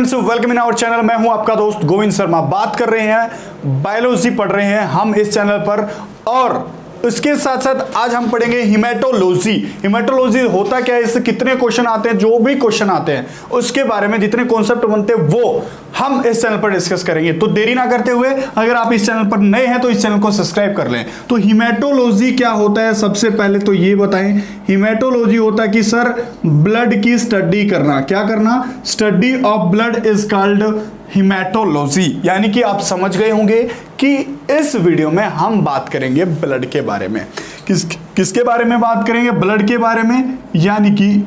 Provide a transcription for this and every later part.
Friends, welcome in our channel. मैं हूं आपका दोस्त गोविंद शर्मा। बात कर रहे हैं बायोलॉजी पढ़ रहे हैं हम इस चैनल पर, और इसके साथ साथ आज हम पढ़ेंगे हिमेटोलॉजी। हिमेटोलॉजी होता क्या है, इससे कितने क्वेश्चन आते हैं, जो भी क्वेश्चन आते हैं उसके बारे में जितने कॉन्सेप्ट बनते हैं वो हम इस चैनल पर डिस्कस करेंगे। तो देरी ना करते हुए, अगर आप इस चैनल पर नए हैं तो इस चैनल को सब्सक्राइब कर लें। तो हिमेटोलॉजी क्या होता है, सबसे पहले तो ये बताएं। हिमेटोलॉजी होता है कि सर ब्लड की स्टडी करना। क्या करना? Study of blood is called haematology. यानी कि आप समझ गए होंगे कि इस वीडियो में हम बात करेंगे ब्लड के बारे में। किसके बारे में बात करेंगे? ब्लड के बारे में, यानी कि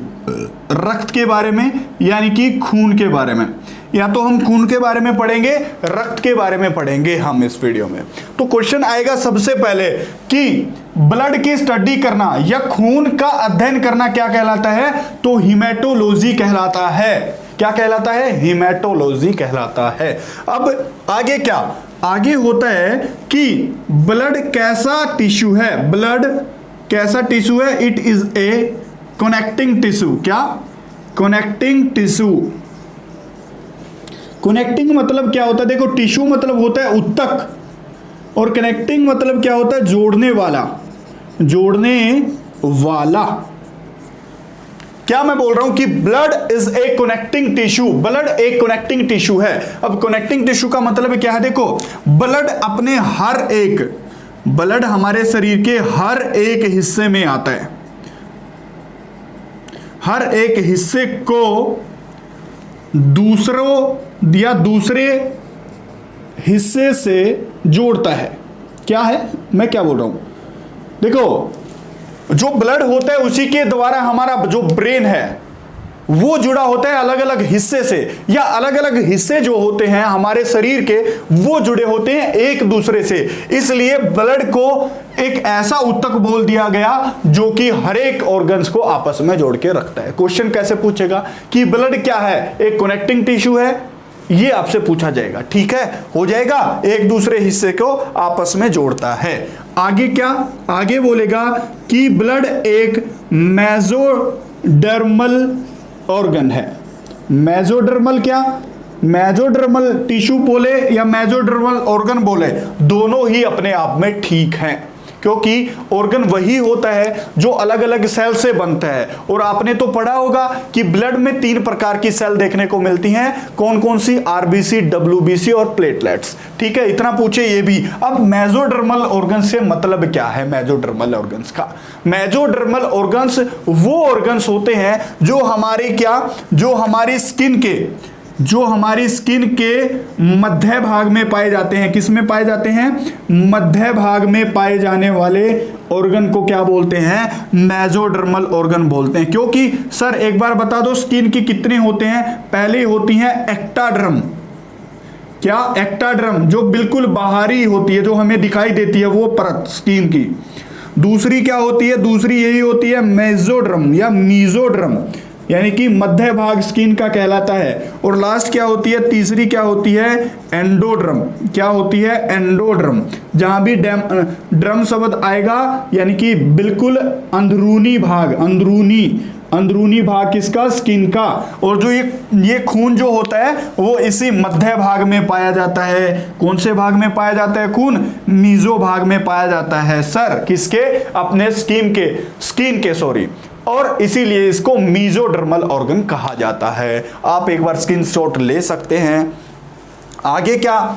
रक्त के बारे में, यानी कि खून के बारे में। या तो हम खून के बारे में पढ़ेंगे, रक्त के बारे में पढ़ेंगे हम इस वीडियो में। तो क्वेश्चन आएगा सबसे पहले कि ब्लड की स्टडी करना या खून का अध्ययन करना क्या कहलाता है? तो हिमेटोलॉजी कहलाता है। क्या कहलाता है? हिमेटोलॉजी कहलाता है। अब आगे क्या? आगे होता है कि ब्लड कैसा टिश्यू है। ब्लड कैसा टिश्यू है? It is a connecting tissue. क्या? Connecting tissue. कनेक्टिंग मतलब क्या होता है? देखो, टिश्यू मतलब होता है उत्तक, और कनेक्टिंग मतलब क्या होता है? जोड़ने वाला। जोड़ने वाला। क्या मैं बोल रहा हूं कि blood is a connecting tissue. Blood एक कनेक्टिंग टिश्यू है। अब कनेक्टिंग टिश्यू का मतलब क्या है? देखो, ब्लड अपने ब्लड हमारे शरीर के हर एक हिस्से में आता है। हर एक हिस्से को दूसरे हिस्से से जोड़ता है। क्या है? मैं क्या बोल रहा हूं? देखो, जो ब्लड होता है उसी के द्वारा हमारा जो ब्रेन है वो जुड़ा होता है अलग अलग हिस्से से, या अलग अलग हिस्से जो होते हैं हमारे शरीर के वो जुड़े होते हैं एक दूसरे से। इसलिए ब्लड को एक ऐसा उत्तक बोल दिया गया जो कि हर एक ऑर्गन्स को आपस में जोड़ के रखता है। क्वेश्चन कैसे पूछेगा कि ब्लड क्या है? एक कनेक्टिंग टिश्यू है, ये आपसे पूछा जाएगा। ठीक है, हो जाएगा, एक दूसरे हिस्से को आपस में जोड़ता है। आगे क्या? आगे बोलेगा कि ब्लड एक मेसोडर्मल ऑर्गन है। मेसोडर्मल क्या? मेसोडर्मल टिश्यू बोले या मेसोडर्मल ऑर्गन बोले, दोनों ही अपने आप में ठीक हैं, क्योंकि ऑर्गन वही होता है जो अलग अलग सेल से बनता है। और आपने तो पढ़ा होगा कि ब्लड में 3 प्रकार की सेल देखने को मिलती हैं। कौन कौन सी? आरबीसी, डब्ल्यूबीसी और प्लेटलेट्स। ठीक है, इतना पूछे ये भी। अब मेसोडर्मल ऑर्गन से मतलब क्या है? मेसोडर्मल ऑर्गन्स का, मेसोडर्मल ऑर्गन्स वो ऑर्गन्स होते हैं जो हमारी स्किन के मध्य भाग में पाए जाते हैं। किस में पाए जाते हैं? मध्य भाग में पाए जाने वाले ऑर्गन को क्या बोलते हैं? मेसोडर्मल ऑर्गन बोलते हैं। क्योंकि सर एक बार बता दो, स्किन की कितने होते हैं? पहले होती हैं एक्टाडर्म। क्या? एक्टाडर्म, जो बिल्कुल बाहरी होती है, जो हमें दिखाई देती है वो परत स्किन की। दूसरी क्या होती है? दूसरी यही होती है मेसोडर्म या मीजोडर्म, यानी कि मध्य भाग स्किन का कहलाता है। और लास्ट क्या होती है? तीसरी क्या होती है? एंडोड्रम। क्या होती है? एंडोड्रम। जहां भी ड्रम शब्द आएगा यानी कि बिल्कुल अंदरूनी भाग किसका? स्किन का। और जो ये खून जो होता है वो इसी मध्य भाग में पाया जाता है। कौन से भाग में पाया जाता है खून? मीजो भाग में पाया जाता है सर। किसके? अपने स्किन के सॉरी। और इसीलिए इसको मीजोडर्मल ऑर्गन कहा जाता है। आप एक बार स्क्रीनशॉट ले सकते हैं। आगे क्या?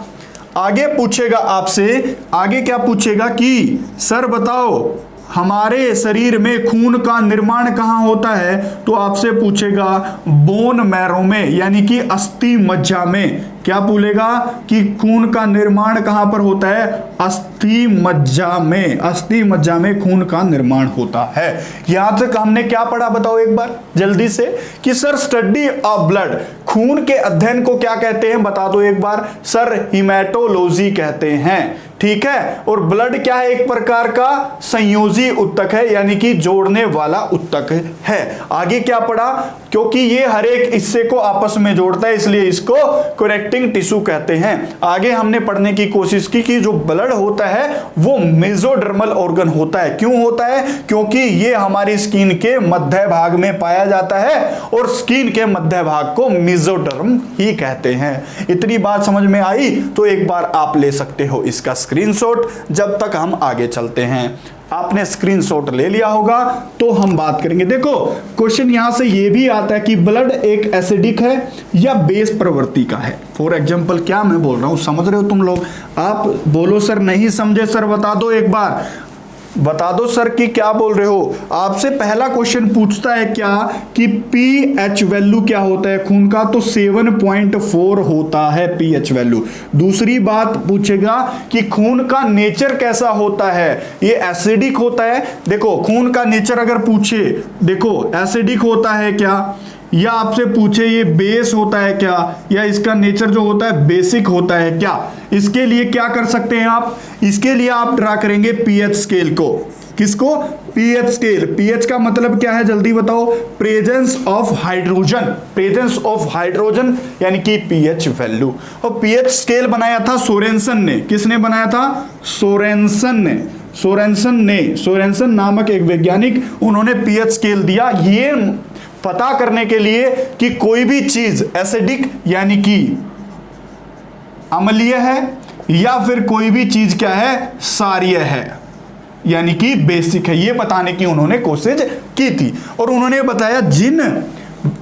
आगे पूछेगा आपसे, आगे क्या पूछेगा कि सर बताओ हमारे शरीर में खून का निर्माण कहाँ होता है? तो आपसे पूछेगा बोन मैरो में, यानी कि अस्थि मज्जा में। क्या बोलेगा कि खून का निर्माण कहां पर होता है? अस्थि मज्जा में। अस्थि मज्जा में खून का निर्माण होता है। यहां तक हमने क्या पढ़ा बताओ एक बार जल्दी से कि सर स्टडी ऑफ ब्लड, खून के अध्ययन को क्या कहते हैं? बता दो एक बार। सर हिमेटोलॉजी कहते हैं। ठीक है। और ब्लड क्या है, एक प्रकार का संयोजी उत्तक है, यानी कि जोड़ने वाला उत्तक है। आगे क्या पढ़ा, क्योंकि ये हर एक हिस्से को आपस में जोड़ता है इसलिए इसको कनेक्टिंग टिश्यू कहते हैं। आगे हमने पढ़ने की कोशिश की कि जो ब्लड होता है वो मेसोडर्मल ऑर्गन होता है। क्यों होता है, क्योंकि ये हमारी स्किन के मध्य भाग में पाया जाता है और स्किन के मध्य भाग को मेसोडर्म ही कहते हैं। इतनी बात समझ में आई तो एक बार आप ले सकते हो इसका स्क्रीनशॉट, जब तक हम आगे चलते हैं। आपने स्क्रीनशॉट ले लिया होगा तो हम बात करेंगे। देखो क्वेश्चन यहां से ये भी आता है कि ब्लड एक एसिडिक है या बेस प्रवृत्ति का है। फॉर एग्जांपल, क्या मैं बोल रहा हूं समझ रहे हो तुम लोग? आप बोलो सर नहीं समझे, सर बता दो, एक बार बता दो सर कि क्या बोल रहे हो। आपसे पहला क्वेश्चन पूछता है क्या कि पीएच वैल्यू क्या होता है खून का, तो 7.4 होता है पीएच वैल्यू। दूसरी बात पूछेगा कि खून का नेचर कैसा होता है, ये एसिडिक होता है। देखो खून का नेचर अगर पूछे, देखो एसिडिक होता है क्या, या आपसे पूछे ये बेस होता है क्या, या इसका नेचर जो होता है बेसिक होता है क्या, इसके लिए क्या कर सकते हैं आप, इसके लिए आप ड्रा करेंगे पीएच स्केल को। किसको? PH scale. पीएच का मतलब क्या है जल्दी बताओ? Presence of hydrogen, presence of hydrogen यानी कि पीएच वैल्यू। और पीएच स्केल बनाया था सोरेनसन ने। किसने बनाया था? सोरेनसन ने। सोरेनसन नामक एक वैज्ञानिक, उन्होंने पीएच स्केल दिया ये पता करने के लिए कि कोई भी चीज एसिडिक यानी कि अम्लीय है या फिर कोई भी चीज क्या है, क्षारीय है यानी कि बेसिक है, ये बताने की उन्होंने कोशिश की थी। और उन्होंने बताया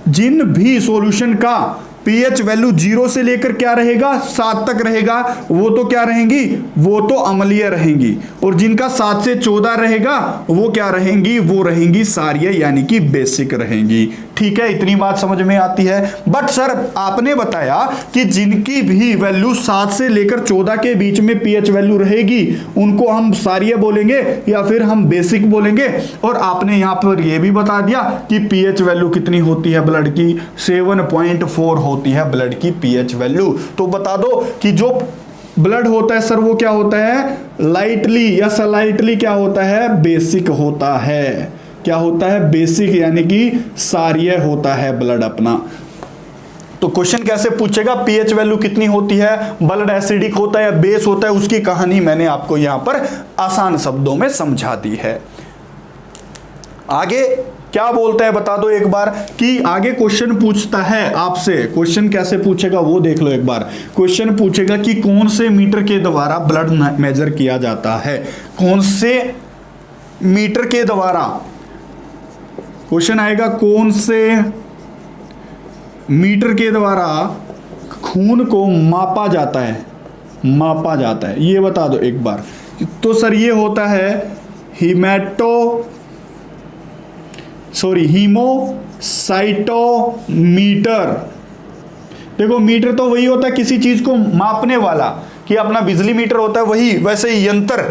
जिन भी सॉल्यूशन का पीएच वैल्यू 0 से लेकर क्या रहेगा, 7 तक रहेगा, वो तो क्या रहेंगी, वो तो अम्लीय रहेंगी। और जिनका 7 से 14 रहेगा वो क्या रहेंगी, वो रहेंगी क्षारीय यानी कि बेसिक रहेंगी। ठीक है, इतनी बात समझ में आती है। बट सर आपने बताया कि जिनकी भी वैल्यू 7 से लेकर 14 के बीच में पीएच वैल्यू रहेगी उनको हम क्षारीय बोलेंगे या फिर हम बेसिक बोलेंगे। और आपने यहां पर यह भी बता दिया कि पीएच वैल्यू कितनी होती है ब्लड की, 7.4 होती है ब्लड की पीएच वैल्यू। तो बता दो कि जो ब्लड होता है सर वो क्या होता है, लाइटली या स्लाइटली क्या होता है, बेसिक होता है। क्या होता है? बेसिक यानी कि क्षारीय होता है ब्लड अपना। तो क्वेश्चन कैसे पूछेगा, पीएच वैल्यू कितनी होती है, ब्लड एसिडिक होता है या बेस होता है, उसकी कहानी मैंने आपको यहां पर आसान शब्दों में समझा दी है। आगे क्या बोलता है बता दो एक बार, कि आगे क्वेश्चन पूछता है आपसे। क्वेश्चन कैसे पूछेगा वो देख लो एक बार। क्वेश्चन पूछेगा कि कौन से मीटर के द्वारा ब्लड मेजर किया जाता है, कौन से मीटर के द्वारा क्वेश्चन आएगा, कौन से मीटर के द्वारा खून को मापा जाता है, मापा जाता है, ये बता दो एक बार। तो सर ये होता है हीमोसाइटोमीटर। देखो मीटर तो वही होता है किसी चीज को मापने वाला, कि अपना बिजली मीटर होता है वही, वैसे ही यंत्र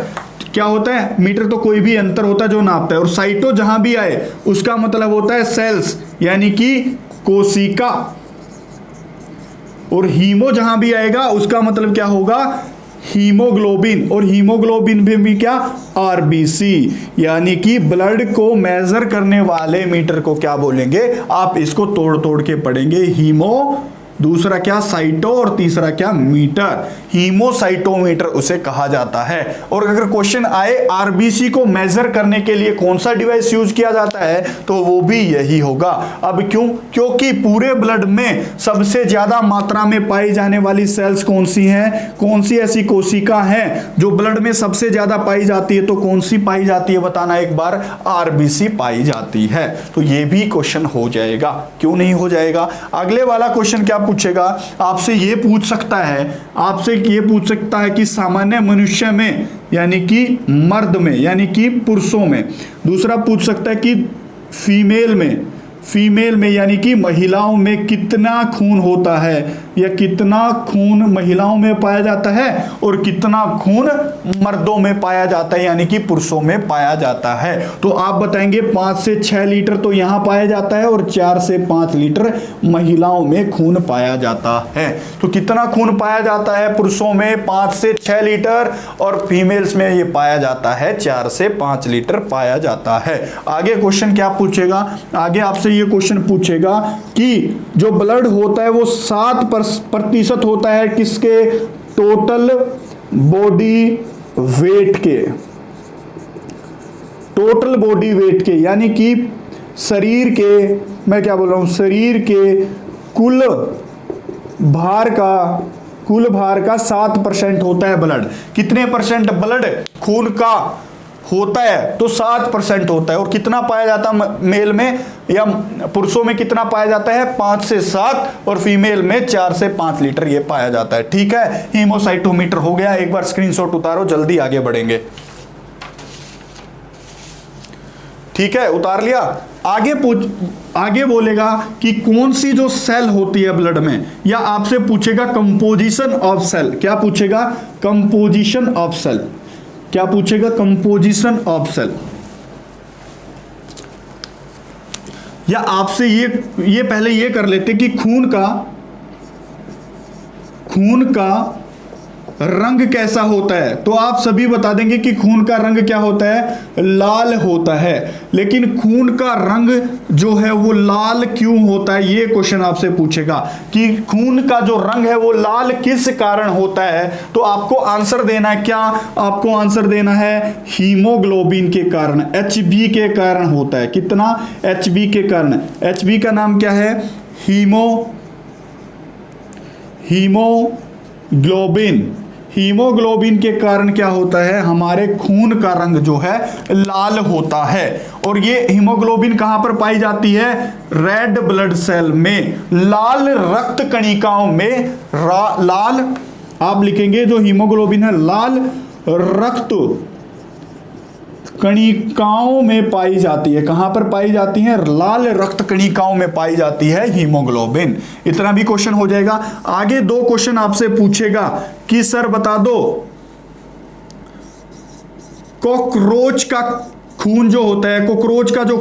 क्या होता है, मीटर तो कोई भी यंत्र होता है जो नापता है। और साइटो जहां भी आए उसका मतलब होता है सेल्स यानी कि कोशिका, और हीमो जहां भी आएगा उसका मतलब क्या होगा, हीमोग्लोबिन। और हीमोग्लोबिन भी क्या, आरबीसी, यानी कि ब्लड को मेजर करने वाले मीटर को क्या बोलेंगे, आप इसको तोड़ तोड़ के पढ़ेंगे। हीमो, दूसरा क्या साइटो, और तीसरा क्या मीटर, हीमोसाइटोमीटर उसे कहा जाता है। और अगर क्वेश्चन आए आरबीसी को मेजर करने के लिए कौन सा डिवाइस यूज किया जाता है, तो वो भी यही होगा। अब क्यों, क्योंकि पूरे ब्लड में सबसे ज्यादा मात्रा में पाई जाने वाली सेल्स कौन सी हैं, कौन सी ऐसी कोशिका हैं जो ब्लड में सबसे ज्यादा पाई जाती है, तो कौन सी पाई जाती है बताना एक बार, आरबीसी पाई जाती है। तो ये भी क्वेश्चन हो जाएगा, क्यों नहीं हो जाएगा। अगले वाला क्वेश्चन क्या पूछेगा, आपसे ये पूछ सकता है, आपसे ये पूछ सकता है कि सामान्य मनुष्य में यानी कि मर्द में यानी कि पुरुषों में, दूसरा पूछ सकता है कि फीमेल में यानी कि महिलाओं में कितना खून होता है, या कितना खून महिलाओं में पाया जाता है और कितना खून मर्दों में पाया जाता है, यानी कि पुरुषों में पाया जाता है। तो आप बताएंगे 5 से 6 लीटर तो यहां पाया जाता है और 4 से 5 लीटर महिलाओं में खून पाया जाता है। तो कितना खून पाया जाता है पुरुषों में? 5 से 6 लीटर, और फीमेल्स में ये पाया जाता है 4 से 5 लीटर पाया जाता है। आगे क्वेश्चन क्या पूछेगा? आगे आपसे ये क्वेश्चन पूछेगा कि जो ब्लड होता है वो 7% होता है किसके? टोटल बॉडी वेट के, टोटल बॉडी वेट के, यानी कि शरीर के, मैं क्या बोल रहा हूं, शरीर के कुल भार का 7% होता है ब्लड। कितने परसेंट ब्लड खून का होता है? तो 7% होता है। और कितना पाया जाता है मेल में या पुरुषों में? कितना पाया जाता है? 5 से 7, और फीमेल में 4 से 5 लीटर ये पाया जाता है। ठीक है, हीमोसाइटोमीटर हो गया। एक बार स्क्रीनशॉट उतारो, जल्दी आगे बढ़ेंगे। ठीक है, उतार लिया। आगे बोलेगा कि कौन सी जो सेल होती है ब्लड में, या आपसे पूछेगा कंपोजिशन ऑफ सेल। क्या पूछेगा? Composition of cell. क्या पूछेगा? Composition of cell. या आपसे ये पहले ये कर लेते कि खून का रंग कैसा होता है। तो आप सभी बता देंगे कि खून का रंग क्या होता है? लाल होता है। लेकिन खून का रंग जो है वो लाल क्यों होता है, ये क्वेश्चन आपसे पूछेगा कि खून का जो रंग है वो लाल किस कारण होता है। तो आपको आंसर देना है। क्या आपको आंसर देना है? हीमोग्लोबिन के कारण, HB के कारण होता है। कितना? HB के कारण। HB का नाम क्या है? हीमोग्लोबिन के कारण क्या होता है? हमारे खून का रंग जो है लाल होता है। और ये हीमोग्लोबिन कहां पर पाई जाती है? रेड ब्लड सेल में, लाल रक्त कणिकाओं में। लाल आप लिखेंगे जो हीमोग्लोबिन है लाल रक्त कणिकाओं में पाई जाती है। कहां पर पाई जाती है? लाल रक्त कणिकाओं में पाई जाती है हीमोग्लोबिन। इतना भी क्वेश्चन हो जाएगा। आगे 2 क्वेश्चन आपसे पूछेगा कि सर बता दो, कॉकरोच का खून जो होता है, कॉकरोच का जो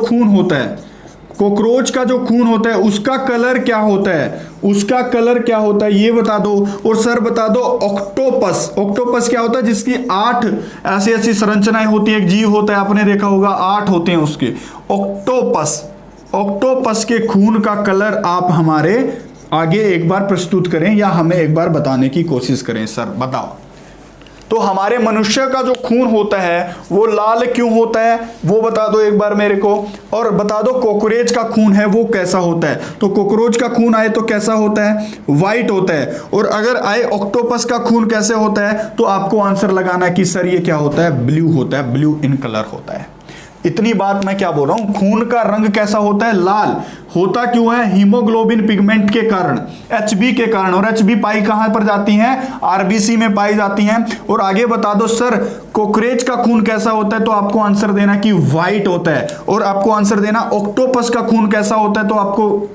खून होता है उसका कलर क्या होता है? उसका कलर क्या होता है ये बता दो। और सर बता दो, ऑक्टोपस क्या होता है? जिसकी 8 ऐसी संरचनाएं होती है, एक जीव होता है, आपने देखा होगा 8 होते हैं उसके। ऑक्टोपस के खून का कलर आप हमारे आगे एक बार प्रस्तुत करें या हमें एक बार बताने की कोशिश करें। सर बताओ। तो हमारे मनुष्य का जो खून होता है वो लाल क्यों होता है, वो बता दो एक बार मेरे को। और बता दो कॉकरोच का खून है वो कैसा होता है। तो कॉकरोच का खून आए तो कैसा होता है? व्हाइट होता है। और अगर आए ऑक्टोपस का खून कैसे होता है, तो आपको आंसर लगाना है कि सर ये क्या होता है? ब्लू होता है, ब्लू इन कलर होता है। इतनी बात मैं क्या बोल रहा हूं? खून का रंग कैसा होता है? लाल। होता क्यों है? हीमोग्लोबिन पिगमेंट के कारण, HB के कारण। और HB पाई कहां पर जाती हैं? RBC में पाई जाती हैं। और आगे बता दो सर कॉकरोच का खून कैसा होता है, तो आपको आंसर देना कि व्हाइट होता है। और आपको आंसर देना ऑक्टोपस का खून कैसा होता है, तो आपको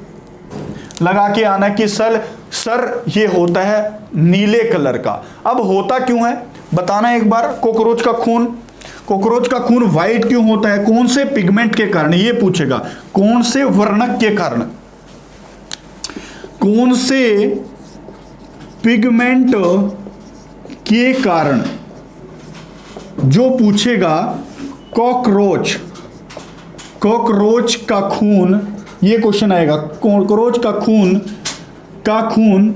लगा के आना कि सर ये होता है नीले कलर का। अब होता क्यों है बताना एक बार। कॉकरोच का खून व्हाइट क्यों होता है? कौन से पिगमेंट के कारण, ये पूछेगा। कौन से वर्णक के कारण, कौन से पिगमेंट के कारण, जो पूछेगा कॉकरोच का खून, ये क्वेश्चन आएगा। कॉकरोच का खून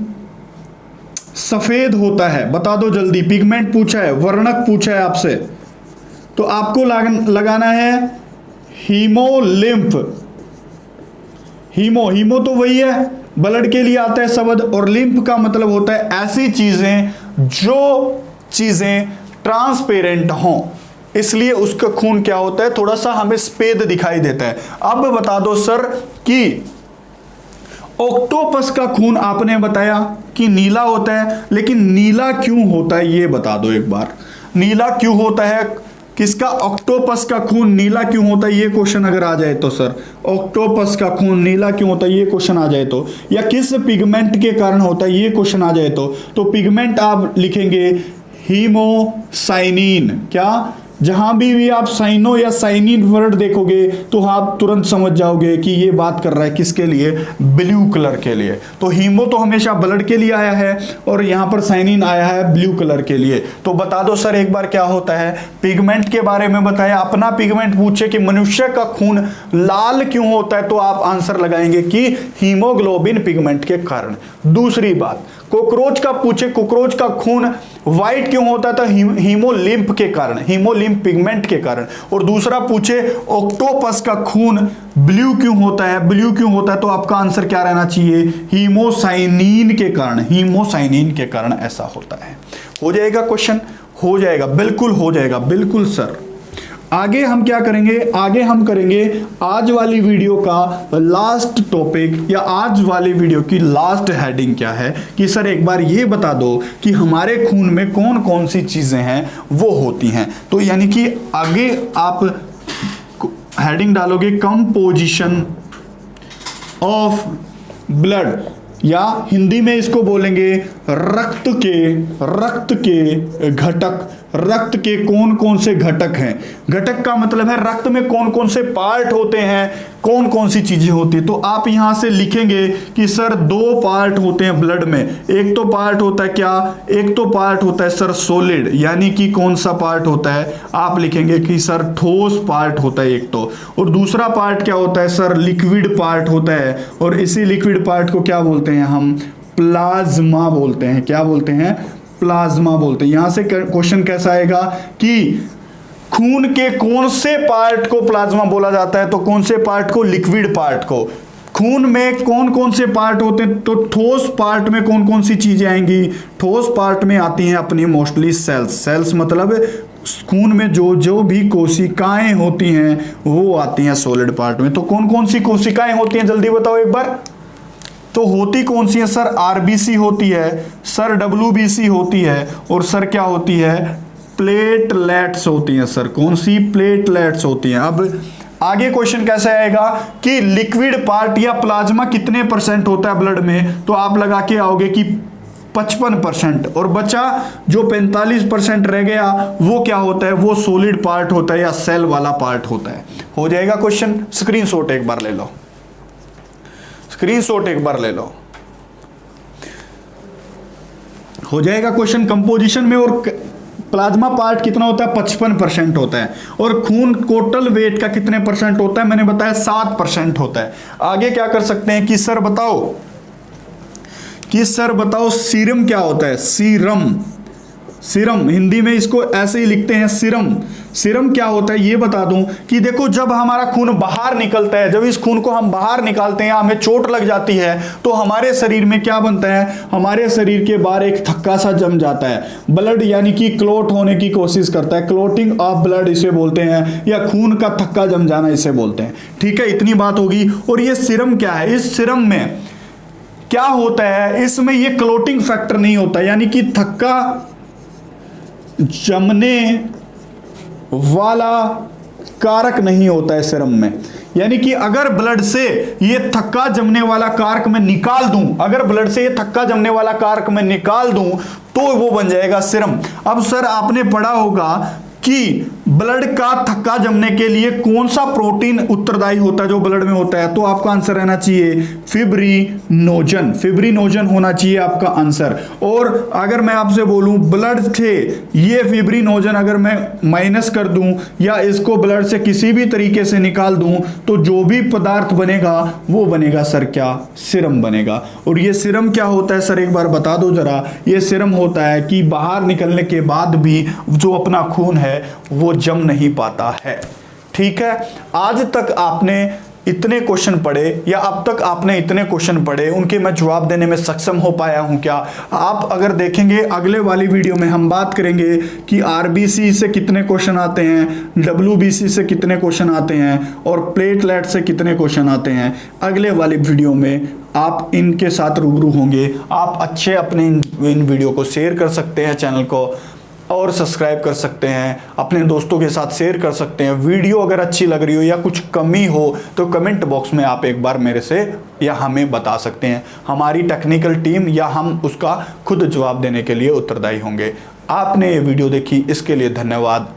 सफेद होता है, बता दो जल्दी। पिगमेंट पूछा है, वर्णक पूछा है आपसे, तो आपको लगाना है हीमोलिम्फ। हीमो तो वही है, ब्लड के लिए आता है शब्द। और लिम्फ का मतलब होता है ऐसी चीजें जो चीजें ट्रांसपेरेंट हों, इसलिए उसका खून क्या होता है? थोड़ा सा हमें सफेद दिखाई देता है। अब बता दो सर कि ऑक्टोपस का खून आपने बताया कि नीला होता है, लेकिन नीला क्यों होता है ये बता दो एक बार। नीला क्यों होता है? किसका? ऑक्टोपस का खून नीला क्यों होता है, ये क्वेश्चन अगर आ जाए तो सर, ऑक्टोपस का खून नीला क्यों होता है, ये क्वेश्चन आ जाए तो, या किस पिगमेंट के कारण होता है, ये क्वेश्चन आ जाए तो पिगमेंट आप लिखेंगे हीमोसाइनिन। क्या? जहां भी आप साइनो या साइनिन वर्ड देखोगे तो आप तुरंत समझ जाओगे कि ये बात कर रहा है किसके लिए? ब्लू कलर के लिए। तो हीमो तो हमेशा ब्लड के लिए आया है और यहां पर साइनिन आया है ब्लू कलर के लिए। तो बता दो सर एक बार क्या होता है? पिगमेंट के बारे में बताया, अपना पिगमेंट पूछे कि मनुष्य का खून लाल क्यों होता है, तो आप आंसर लगाएंगे कि हीमोग्लोबिन पिगमेंट के कारण। दूसरी बात, कॉकरोच का पूछे कॉकरोच का खून व्हाइट क्यों होता था? हीमोलिम्फ के कारण, हीमोलिम्फ पिगमेंट के कारण। और दूसरा पूछे ऑक्टोपस का खून ब्लू क्यों होता है, ब्लू क्यों होता है, तो आपका आंसर क्या रहना चाहिए? हीमोसाइनिन के कारण, हीमोसाइनिन के कारण ऐसा होता है। हो जाएगा क्वेश्चन? हो जाएगा, बिल्कुल हो जाएगा, बिल्कुल सर। आगे हम क्या करेंगे? आगे हम करेंगे आज वाली वीडियो का लास्ट टॉपिक, या आज वाली वीडियो की लास्ट हेडिंग क्या है कि सर एक बार ये बता दो कि हमारे खून में कौन कौन सी चीजें हैं वो होती हैं। तो यानी कि आगे आप हेडिंग डालोगे कंपोजिशन ऑफ ब्लड, या हिंदी में इसको बोलेंगे रक्त के घटक। रक्त के कौन कौन से घटक हैं? घटक का मतलब है रक्त में कौन कौन से पार्ट होते हैं, कौन कौन सी चीजें होती है। तो आप यहां से लिखेंगे कि सर 2 पार्ट होते हैं ब्लड में। एक तो पार्ट होता है क्या? एक तो पार्ट होता है सर सॉलिड, यानी कि कौन सा पार्ट होता है? आप लिखेंगे कि सर ठोस पार्ट होता है एक तो। और दूसरा पार्ट क्या होता है सर? लिक्विड पार्ट होता है। और इसी लिक्विड पार्ट को क्या बोलते हैं हम? प्लाज्मा बोलते हैं। क्या बोलते हैं? प्लाज्मा बोलते हैं। यहां से क्वेश्चन कैसा आएगा कि खून के कौन से पार्ट को प्लाज्मा बोला जाता है, तो कौन से पार्ट को? लिक्विड पार्ट को। खून में कौन कौन से पार्ट होते हैं, तो ठोस पार्ट में कौन कौन सी चीजें आएंगी? ठोस पार्ट में आती हैं अपनी मोस्टली सेल्स। सेल्स मतलब खून में जो भी कोशिकाएं होती हैं वो आती हैं सॉलिड पार्ट में। तो कौन कौन सी कोशिकाएं होती हैं, जल्दी बताओ एक बार। तो होती कौन सी है सर? आरबीसी होती है सर, डब्ल्यूबीसी होती है, और सर क्या होती है? प्लेटलेट्स होती हैं सर। कौन सी? प्लेटलेट्स होती हैं। अब आगे क्वेश्चन कैसे आएगा कि लिक्विड पार्ट या प्लाज्मा कितने % होता है ब्लड में, तो आप लगा के आओगे कि 55%, और बचा जो 45% रह गया वो क्या होता है? वो सॉलिड पार्ट होता है या सेल वाला पार्ट होता है। हो जाएगा क्वेश्चन? स्क्रीनशॉट एक बार ले लो, स्क्रीनशॉट एक बार ले लो, हो जाएगा क्वेश्चन। कंपोजिशन में और प्लाज्मा पार्ट कितना होता है? 55% होता है। और खून टोटल वेट का कितने % होता है? मैंने बताया 7% होता है। आगे क्या कर सकते हैं कि सर बताओ सीरम क्या होता है? सीरम हिंदी में इसको ऐसे ही लिखते हैं सीरम। सीरम क्या होता है ये बता दूं कि देखो, जब हमारा खून बाहर निकलता है, जब इस खून को हम बाहर निकालते हैं, हमें चोट लग जाती है, तो हमारे शरीर में क्या बनता है? हमारे शरीर के बाहर एक थक्का सा जम जाता है। ब्लड यानी कि क्लॉट होने की कोशिश करता है, क्लॉटिंग ऑफ ब्लड इसे बोलते हैं, या खून का थक्का जम जाना इसे बोलते हैं। ठीक है, इतनी बात होगी। और ये सीरम क्या है? इस सीरम में क्या होता है? इसमें ये क्लॉटिंग फैक्टर नहीं होता, यानी कि थक्का जमने वाला कारक नहीं होता है सीरम में। यानी कि अगर ब्लड से ये थक्का जमने वाला कारक मैं निकाल दूं, अगर ब्लड से ये थक्का जमने वाला कारक मैं निकाल दूं, तो वो बन जाएगा सीरम। अब सर आपने पढ़ा होगा कि ब्लड का थक्का जमने के लिए कौन सा प्रोटीन उत्तरदायी होता है जो ब्लड में होता है, तो आपका आंसर रहना चाहिए फिब्रिनोजन। फिब्रिनोजन होना चाहिए आपका आंसर। और अगर मैं आपसे बोलूं ब्लड से ये फिब्रिनोजन अगर मैं माइनस कर दूं या इसको ब्लड से किसी भी तरीके से निकाल दूं, तो जो भी पदार्थ बनेगा वो बनेगा सर क्या? सीरम बनेगा। और ये सीरम क्या होता है सर एक बार बता दो जरा। ये सीरम होता है कि बाहर निकलने के बाद भी जो अपना खून है वो जम नहीं पाता है। ठीक है, आज तक आपने इतने क्वेश्चन पढ़े, या अब तक आपने इतने क्वेश्चन पढ़े, उनके मैं जवाब देने में सक्षम हो पाया हूं क्या? आप अगर देखेंगे अगले वाली वीडियो में हम बात करेंगे कि आरबीसी से कितने क्वेश्चन आते हैं, डब्ल्यूबीसी से कितने क्वेश्चन आते हैं, और प्लेटलेट से कितने क्वेश्चन आते हैं। अगले वाली वीडियो में आप इनके साथ रूबरू होंगे। आप अच्छे अपने इन वीडियो को शेयर कर सकते हैं, चैनल को और सब्सक्राइब कर सकते हैं, अपने दोस्तों के साथ शेयर कर सकते हैं। वीडियो अगर अच्छी लग रही हो या कुछ कमी हो तो कमेंट बॉक्स में आप एक बार मेरे से या हमें बता सकते हैं। हमारी टेक्निकल टीम या हम उसका खुद जवाब देने के लिए उत्तरदायी होंगे। आपने ये वीडियो देखी इसके लिए धन्यवाद।